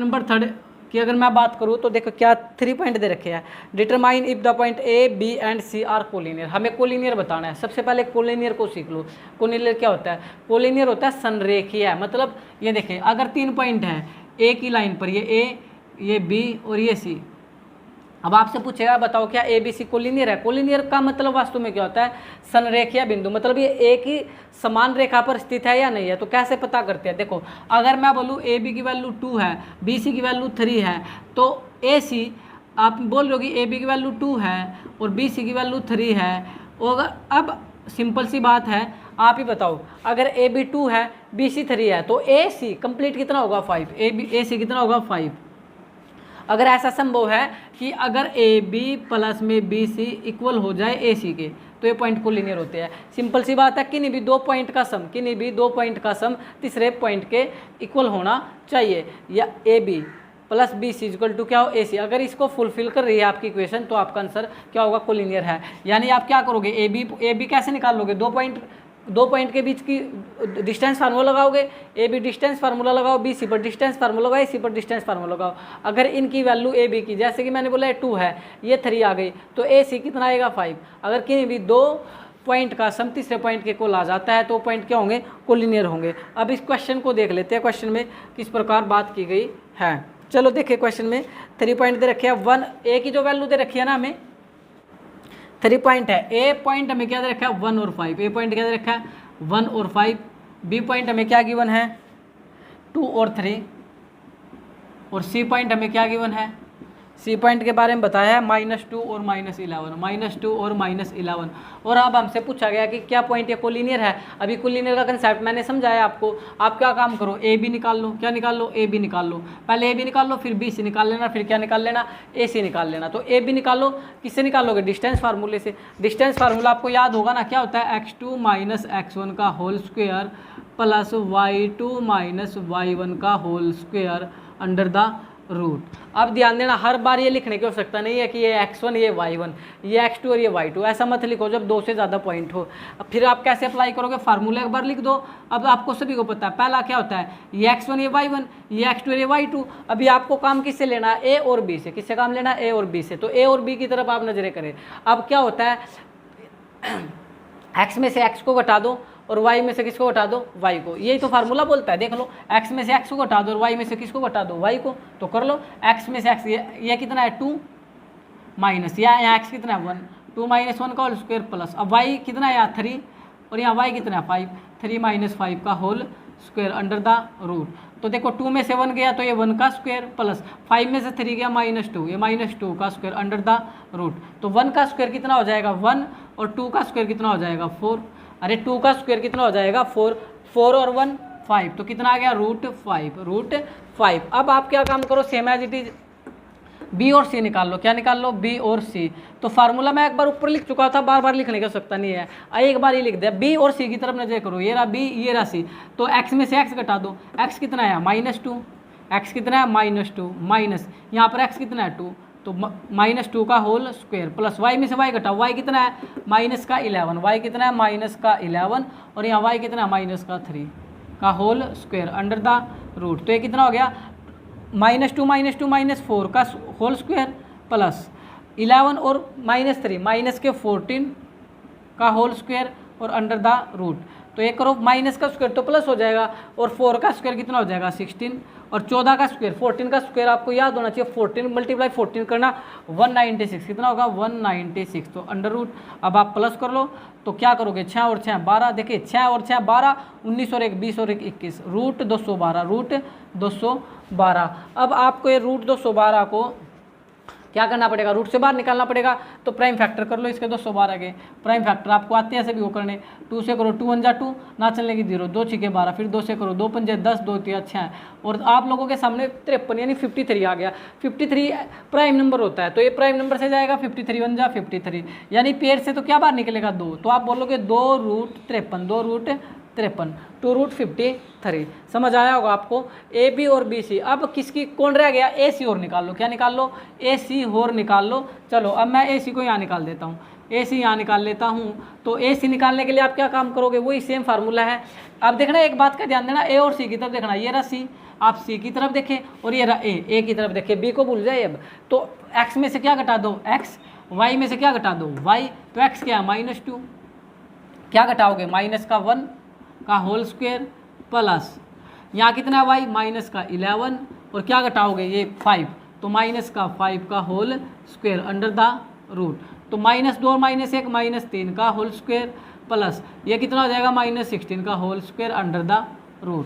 Number third की अगर मैं बात करूँ तो देखो क्या 3 पॉइंट दे रखे हैं। Determine if the point A B and C are collinear, हमें कोलिनियर बताना है। सबसे पहले कोलिनियर को सीख लो। कोलिनियर क्या होता है? कोलिनियर होता है संरेखीय, मतलब ये देखिए अगर 3 पॉइंट हैं ए की लाइन पर, ये ए, ये बी और ये सी। अब आपसे पूछेगा बताओ क्या ए बी सी कोलिनियर है? कोलिनियर का मतलब वास्तव में क्या होता है? संरेखीय बिंदु, मतलब ये एक ही समान रेखा पर स्थित है या नहीं है। तो कैसे पता करते हैं? देखो अगर मैं बोलूँ ए बी की वैल्यू 2 है, बी सी की वैल्यू 3 है, तो ए सी आप बोल रहे हो कि ए बी की वैल्यू 2 है और बी सी की वैल्यू 3 है। और अब सिंपल सी बात है, आप ही बताओ अगर ए बी 2 है बी सी 3 है तो ए सी कंप्लीट कितना होगा? 5। ए सी कितना होगा? 5। अगर ऐसा संभव है कि अगर ए बी प्लस में बी सी इक्वल हो जाए ए सी के, तो ये पॉइंट कोलिनियर होते हैं। सिंपल सी बात है, किन्हीं भी 2 पॉइंट का सम, किन्हीं भी 2 पॉइंट का सम तीसरे पॉइंट के इक्वल होना चाहिए, या A B plus B C equal to क्या हो? ए सी। अगर इसको फुलफिल कर रही है आपकी इक्वेशन तो आपका आंसर क्या होगा? कोलिनियर है। यानी आप क्या करोगे? ए बी कैसे निकाल लोगे? 2 पॉइंट के बीच की डिस्टेंस फार्मूला लगाओगे, ए बी डिस्टेंस फार्मूला लगाओ, बी सी पर डिस्टेंस फार्मूला लगाओ, ए सी पर डिस्टेंस फार्मूला लगाओ। अगर इनकी वैल्यू ए बी की, जैसे कि मैंने बोला 2 है, ये 3 आ गई, तो ए सी कितना आएगा? 5। अगर किन्हीं भी 2 पॉइंट का सम तीसरे पॉइंट के कोल आ जाता है तो पॉइंट क्या होंगे? कोलिनियर होंगे। अब इस क्वेश्चन को देख लेते हैं, क्वेश्चन में किस प्रकार बात की गई है। चलो देखिए, क्वेश्चन में 3 पॉइंट दे रखे हैं। 1 ए की जो वैल्यू दे रखी है ना, हमें 3 पॉइंट है। ए पॉइंट हमें क्या दे रखा है? 1 और 5। ए पॉइंट क्या दे रखा है? 1 और 5। बी पॉइंट हमें क्या गिवन है? 2 और 3। और सी पॉइंट हमें क्या गिवन है? सी पॉइंट के बारे में बताया है -2 और -11, -2 और -11। और अब हमसे पूछा गया कि क्या पॉइंट ये कोलिनियर है। अभी कोलिनियर का कंसेप्ट मैंने समझाया आपको। आप क्या काम करो? ए बी निकाल लो। क्या निकाल लो? ए बी निकाल लो। पहले ए बी निकाल लो, फिर बी सी निकाल लेना, फिर क्या निकाल लेना? ए सी निकाल लेना। तो ए बी निकालो, किससे निकालोगे? डिस्टेंस फार्मूले से। डिस्टेंस फार्मूला आपको याद होगा ना, क्या होता है? x2 - x1 का whole square plus y2 - y1 का whole square under the root. अब ध्यान देना, हर बार ये लिखने की आवश्यकता नहीं है कि ये x1 ये y1 ये x2 और ये y2, ऐसा मत लिखो जब 2 से ज़्यादा पॉइंट हो। अब फिर आप कैसे अप्लाई करोगे? फार्मूला एक बार लिख दो। अब आपको सभी को पता है पहला क्या होता है? ये x1 ये y1 ये x2 ये y2। अभी आपको काम किससे लेना है? ए और बी से। किससे काम लेना है? ए और बी से। तो ए और बी की तरफ आप नजरें करें। अब क्या होता है? x में से x को घटा दो और y में से किसको घटा दो? y को। यही तो फार्मूला बोलता है, देख लो। x में से x को घटा दो और y में से किसको घटा दो? y को। तो कर लो, x में से x, ये कितना है? 2 माइनस, यहाँ x कितना है? 1, 2 - 1 का होल स्क्वायर प्लस, अब y कितना है? यहाँ 3 और यहाँ y कितना है? 5, 3 - 5 का whole square under the root. तो देखो 2 में से 1 गया तो ये 1 का स्क्वायर प्लस 5 में से 3 गया -2, ये -2 का स्क्वायर अंडर द रूट। तो 1 का स्क्वायर कितना हो जाएगा? 1 और 2 का स्क्वायर कितना हो जाएगा? 4। अरे 2 का स्क्वायर कितना हो जाएगा? 4। 4 और 1 5, तो कितना आ गया? √5। अब आप क्या काम करो? Same as it is B और सी निकाल लो। क्या निकाल लो? बी और सी। तो फार्मूला मैं एक बार ऊपर लिख चुका था, बार बार लिखने की आवश्यकता नहीं है, एक बार ही लिख दिया। बी और सी की तरफ नजर करो, ये रहा बी ये रहा सी। तो x में से x घटा दो। x कितना है? -2। x कितना है? -2 माइनस यहाँ पर x कितना है? 2, तो -2 का होल स्क्वायर प्लस y में से y घटाओ। y कितना है? -11। y कितना है? -11 और यहाँ y कितना है? -3 का whole square under the root. तो ये कितना हो गया? -2 - 4 का होल स्क्वायर प्लस 11 और -3 के 14 का होल स्क्वायर और अंडर द रूट। तो ये करो, माइनस का स्क्वायर तो प्लस हो जाएगा और 4 का स्क्वायर कितना हो जाएगा? 16 और 14 का स्क्वायर 14 का स्क्वायर आपको याद होना चाहिए। 14 × 14 करना 196, कितना होगा? 196। तो अंडर रूट। अब आप प्लस कर लो तो क्या करोगे? 6 और 6 12। देखिए 6 और 6 12, 19 और 1 20 और 1 21, √212। अब आपको ये √212 को क्या करना पड़ेगा? रूट से बाहर निकालना पड़ेगा। तो प्राइम फैक्टर कर लो इसके 212 के। प्राइम फैक्टर आपको आते हैं ऐसे भी वो करने। 2 से करो 2 × 1 = 2, ना चलने की 0, 2 × 6 = 12, फिर 2 से करो 2 × 5 = 10, 2 × 3 = 6। और आप लोगों के सामने 53 यानी 53 आ गया। 53 प्राइम नंबर होता है, तो ये प्राइम नंबर से जाएगा। 53 × 1 = 53 यानी पेड़ से तो क्या बाहर निकलेगा? 2। तो आप बोलोगे 2√53, 2√53, 2√53। समझ आया होगा आपको? ए बी और बी सी। अब किसकी कौन रह गया? ए सी और निकाल लो। क्या निकाल लो? ए सी और निकाल लो। चलो अब मैं ए सी को यहाँ निकाल देता हूँ। ए सी यहाँ निकाल लेता हूँ। तो ए सी निकालने के लिए आप क्या काम करोगे, वही सेम फार्मूला है। अब देखना एक बात का ध्यान देना, ए और सी की तरफ देखना, ये रहा सी, आप सी की तरफ देखें, और ये रहा ए की तरफ देखें, बी को भूल जाए। अब तो एक्स में से क्या घटा दो, एक्स, वाई में से क्या घटा दो, वाई। तो एक्स क्या है -2, क्या घटाओगे, -1 का होल स्क्वायर प्लस यहाँ कितना वाई -11, और क्या घटाओगे ये 5, तो -5 का whole square under the root. तो -2 और -1 -3 का होल स्क्वायर प्लस ये कितना हो जाएगा -16 का whole square under the root.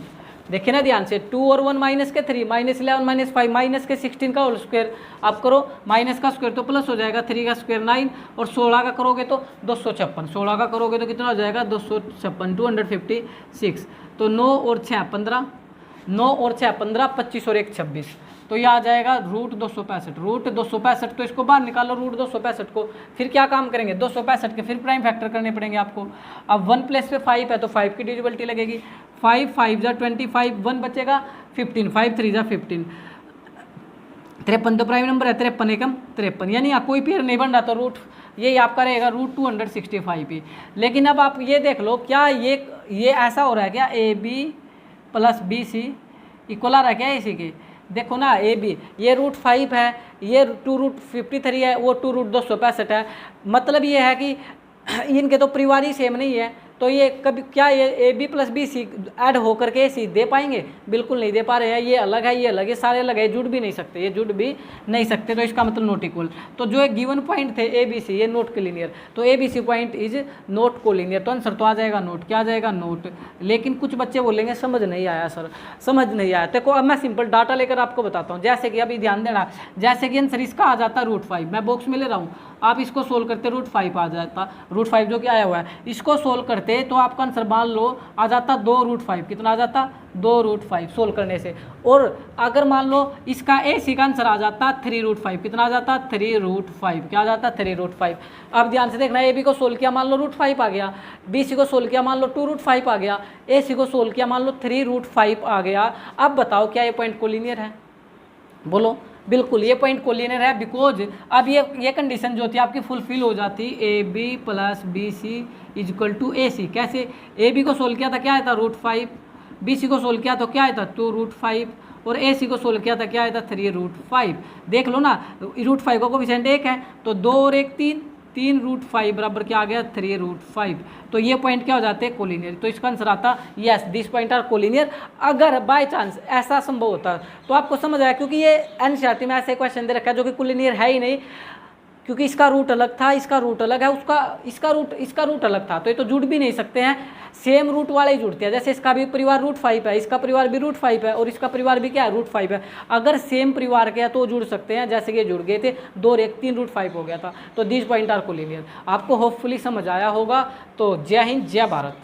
देखिए ना ध्यान से, 2 और 1 -3, -11 -5 -16 का होल स्क्वायर। आप करो माइनस का स्क्वायर तो प्लस हो जाएगा, 3 का स्क्वायर 9, और 16 का करोगे तो 256, 16 का करोगे तो कितना हो जाएगा 256, 256। तो 9 और 6 15, 9 और 6 15, 25 और 1 26, तो ये आ जाएगा √265, √265। तो इसको बाहर निकालो √265 को, फिर क्या काम करेंगे 265 के फिर प्राइम फैक्टर करने पड़ेंगे आपको। अब 1 प्लस पे 5 है तो 5 की डिविजिबिलिटी लगेगी, 5 5 जा 25, 1 बचेगा 15, 5 3 जा 15, 53 तो प्राइम नंबर है, 53 एकम 53, यानी यहाँ कोई पेयर नहीं बन रहा, तो रूट ये आपका रहेगा √265 ही। लेकिन अब आप ये देख लो, क्या ये ऐसा हो रहा है क्या, AB + BC इक्वल आ रहा है क्या इसी के, देखो ना AB ये √5 है, ये 2√53 है, वो 2√265 है। मतलब ये है कि इनके तो परिवार ही सेम नहीं है, तो ये कभी क्या ये AB + BC ऐड होकर के AC दे पाएंगे, बिल्कुल नहीं दे पा रहे हैं। ये अलग है, ये अलग है, सारे अलग है, जुड़ भी नहीं सकते, ये जुड़ भी नहीं सकते, तो इसका मतलब नॉट इक्वल। तो जो एक गिवन पॉइंट थे ABC, ये नॉट कोलिनियर, तो ABC point is not collinear, तो आंसर तो आ जाएगा नोट, क्या आ जाएगा नोट। लेकिन कुछ बच्चे बोलेंगे समझ नहीं आया सर, समझ नहीं आया। देखो अब मैं सिंपल डाटा लेकर आपको बताता हूँ, जैसे कि अभी ध्यान देना, जैसे कि आंसर इसका आ जाता √5, मैं बॉक्स में ले रहा हूँ, आप इसको सोल्व करते √5 आ जाता, √5 जो कि आया हुआ है, इसको सोल्व करते तो आपका आंसर मान लो आ जाता 2√5, कितना आ जाता 2√5 सोल्व करने से। और अगर मान लो इसका AC का आंसर आ जाता 3√5, कितना आ जाता 3√5, क्या आ जाता 3√5। अब ध्यान से देखना, AB को सोल्व किया मान लो √5 आ गया, BC को सोल्व किया मान लो 2√5 आ गया, AC को सोल्व किया मान लो 3√5 आ गया। अब बताओ क्या ये पॉइंट कोलिनियर है, बोलो बिल्कुल ये पॉइंट कोलिनियर है, बिकॉज अब ये कंडीशन जो थी आपकी फुलफिल हो जाती, AB + BC = AC। कैसे, AB को सोल्व किया था क्या आया था √5, BC को सोल्व किया तो क्या आया था 2√5, और AC को सोल्व किया था क्या आया था 3√5। देख लो ना, √5 का कोफिशिएंट 1 है, तो 2 और 1 3, 3√5 बराबर क्या आ गया 3√5। तो ये पॉइंट क्या हो जाते हैं कोलिनियर, तो इसका आंसर आता yes this point are collinear. अगर बाय चांस ऐसा संभव होता तो आपको समझ आया, क्योंकि ये एनसीईआरटी में ऐसे क्वेश्चन दे रखा है जो कि कोलिनियर है ही नहीं, क्योंकि इसका रूट अलग था, इसका रूट अलग है, इसका रूट अलग था, तो ये तो जुड़ भी नहीं सकते हैं, सेम रूट वाले ही जुड़ते हैं। जैसे इसका भी परिवार √5 है, इसका परिवार भी √5 है, और इसका परिवार भी क्या है √5 है। अगर सेम परिवार के हैं तो जुड़ सकते हैं, जैसे कि ये जुड़ गए थे 2 और 1 3√5 हो गया था। तो दिस पॉइंट आर कोलिनियर। आपको होपफुली समझ आया होगा। तो जय हिंद, जय भारत।